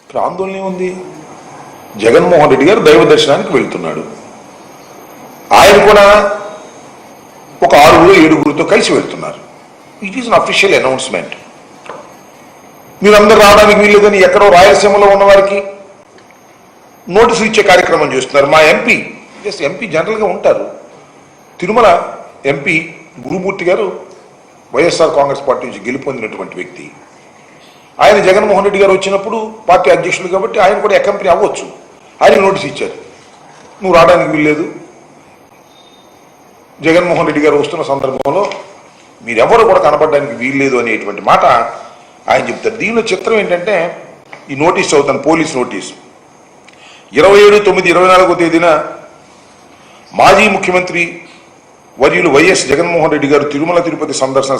ఇక్కడ ఆందోళన ఉంది. జగన్మోహన్ రెడ్డి గారు దైవ దర్శనానికి వెళ్తున్నాడు. ఆయన కూడా ఒక 6-7 కలిసి వెళ్తున్నారు. It is an official announcement. మీరందరూ రావడానికి వీల్లేదని ఎక్కడో రాయలసీమలో ఉన్న వారికి నోటీసు ఇచ్చే కార్యక్రమం చేస్తున్నారు. మా ఎంపీ జనరల్గా ఉంటారు. తిరుమల ఎంపీ గురుమూర్తి గారు వైఎస్ఆర్ కాంగ్రెస్ పార్టీ నుంచి గెలుపొందినటువంటి వ్యక్తి. ఆయన జగన్మోహన్ రెడ్డి గారు వచ్చినప్పుడు పార్టీ అధ్యక్షుడు కాబట్టి ఆయన కూడా అకంపెనీ అవ్వచ్చు. ఆయన నోటీస్ ఇచ్చారు, నువ్వు రావడానికి వీల్లేదు, జగన్మోహన్ రెడ్డి గారు వస్తున్న సందర్భంలో మీరెవరు కూడా కనపడడానికి వీల్లేదు అనేటువంటి మాట ఆయన చెప్తారు. దీనిలో చిత్రం ఏంటంటే, ఈ నోటీస్ చదువుతాను, పోలీస్ నోటీస్. 27/9/24 తేదీన మాజీ ముఖ్యమంత్రి వర్యులు వైఎస్ జగన్మోహన్ రెడ్డి గారు తిరుమల తిరుపతి సందర్శన